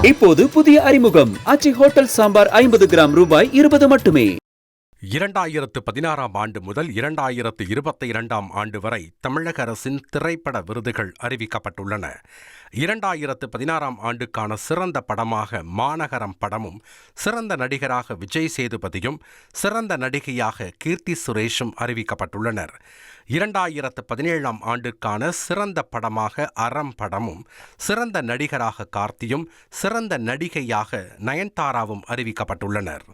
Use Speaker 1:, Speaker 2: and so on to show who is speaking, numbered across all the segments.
Speaker 1: இப்போது புதிய அறிமுகம் ஆச்சி ஹோட்டல் சாம்பார் 50 கிராம் ரூபாய் 20 மட்டுமே.
Speaker 2: 2016 ஆண்டு முதல் 2022 ஆண்டு வரை தமிழக அரசின் திரைப்பட விருதுகள் அறிவிக்கப்பட்டுள்ளன. 2016 ஆண்டுக்கான சிறந்த படமாக மாநகரம் படமும், சிறந்த நடிகராக விஜய் சேதுபதியும், சிறந்த நடிகையாக கீர்த்தி சுரேஷும் அறிவிக்கப்பட்டுள்ளனர். 2017 ஆண்டுக்கான சிறந்த படமாக அறம் படமும், சிறந்த நடிகராக கார்த்தியும், சிறந்த நடிகையாக நயன்தாராவும் அறிவிக்கப்பட்டுள்ளனர்.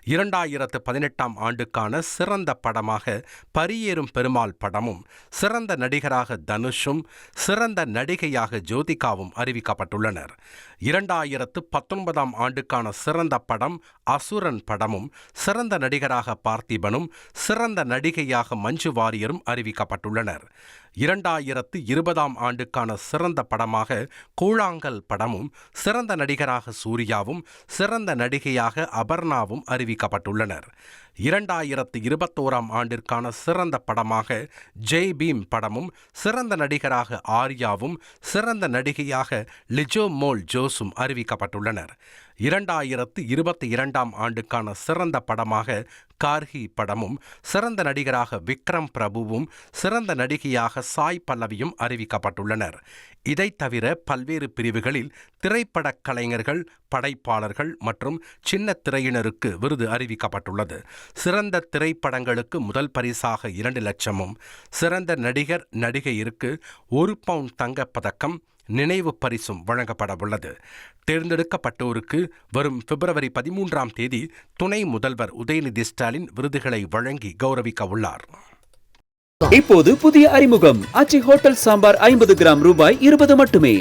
Speaker 2: 2018 ஆண்டுக்கான சிறந்த படமாக பரியேறும் பெருமாள் படமும், சிறந்த நடிகராக தனுஷும், சிறந்த நடிகையாக ஜோதிகாவும் அறிவிக்கப்பட்டுள்ளனர். 2019 ஆண்டுக்கான சிறந்த படம் அசுரன் படமும், சிறந்த நடிகராக பார்த்திபனும், சிறந்த நடிகையாக மஞ்சு வாரியரும் அறிவிக்கப்பட்டுள்ளனர். 2020 ஆண்டுக்கான சிறந்த படமாக கூழாங்கல் படமும், சிறந்த நடிகராக சூர்யாவும், சிறந்த நடிகையாக அபர்ணாவும் அறிவிக்கப்பட்டுள்ளனர். 2021 ஆண்டிற்கான சிறந்த படமாக ஜெய் பீம் படமும், சிறந்த நடிகராக ஆர்யாவும், சிறந்த நடிகையாக லிஜோ மோல் ஜோஸும் அறிவிக்கப்பட்டுள்ளனர். 2022 ஆண்டுக்கான சிறந்த படமாக கார்கி படமும், சிறந்த நடிகராக விக்ரம் பிரபுவும், சிறந்த நடிகையாக சாய் பல்லவியும் அறிவிக்கப்பட்டுள்ளனர். இதைத் தவிர பல்வேறு பிரிவுகளில் திரைப்பட கலைஞர்கள், படைப்பாளர்கள் மற்றும் சின்ன திரையினருக்கு விருது அறிவிக்கப்பட்டுள்ளது. சிறந்த திரைப்படங்களுக்கு முதல் பரிசாக 2 லட்சமும், சிறந்த நடிகர் நடிகையருக்கு 1 பவுண்ட் தங்கப்பதக்கம், நினைவு பரிசும் வழங்கப்பட உள்ளது. தேர்ந்தெடுக்கப்பட்டோருக்கு வரும் பிப்ரவரி 13 துணை முதல்வர் உதயநிதி ஸ்டாலின் விருதுகளை வழங்கி கௌரவிக்க உள்ளார்.
Speaker 1: இப்போது புதிய அறிமுகம் ஆச்சி ஹோட்டல் சாம்பார் 50 கிராம் ரூபாய் 20 மட்டுமே.